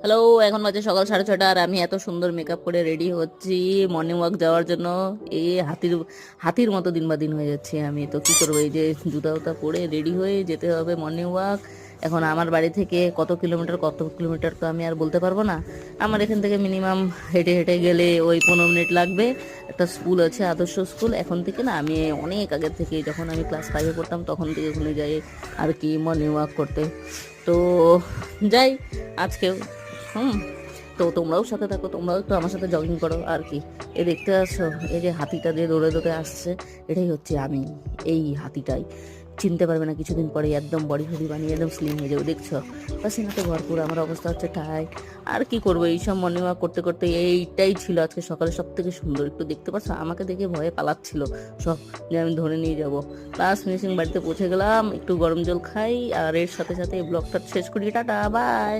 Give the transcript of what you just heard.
Hello, এখন বাজে সকাল 6:30 আর আমি এত সুন্দর মেকআপ করে রেডি হচ্ছি মর্নিং ওয়াক যাওয়ার জন্য। এই হাতির হাতির মতো দিন বা দিন হয়ে যাচ্ছে। আমি তো কি করবো, এই যে জুতা উতা পরে রেডি হয়ে যেতে হবে মর্নিং ওয়াক। এখন আমার বাড়ি থেকে কত কিলোমিটার তো আমি আর বলতে পারবো না। আমার এখান থেকে মিনিমাম হেঁটে হেঁটে গেলে ওই 15 মিনিট লাগবে। একটা স্কুল আছে, আদর্শ স্কুল। এখন থেকে না, আমি অনেক আগের থেকে, যখন আমি ক্লাস 5-এ পড়তাম তখন থেকে ওখানে যাই আর কি মর্নিং ওয়াক করতে। তো যাই আজকেও। হুম। তো তোমরাও সাথে থাকো, তোমরাও একটু আমার সাথে জগিং করো আর কি। এ দেখতে আসছো, এই যে হাতিটা দিয়ে দৌড়ে দৌড়ে আসছে, এটাই হচ্ছে আমি। এই হাতিটাই চিনতে পারবে না, কিছুদিন পরে একদম বডি ফডি বানিয়ে একদম স্লিম হয়ে যাবে, দেখছো। পাসিনাতে ভরপুর, আমার অবস্থা হচ্ছে টাই। আর কি করবো, এইসব মর্নিং ওয়াক করতে করতে এইটাই ছিল আজকে সকালে সব থেকে সুন্দর। একটু দেখতে পাচ্ছ, আমাকে দেখে ভয়ে পালাচ্ছিল সব, যে আমি ধরে নিয়ে যাব। লাস্ট ফিনিশিং বাড়িতে পৌঁছে গেলাম, একটু গরম জল খাই আর এর সাথে সাথে এই ব্লগটা শেষ করি। Tata, by.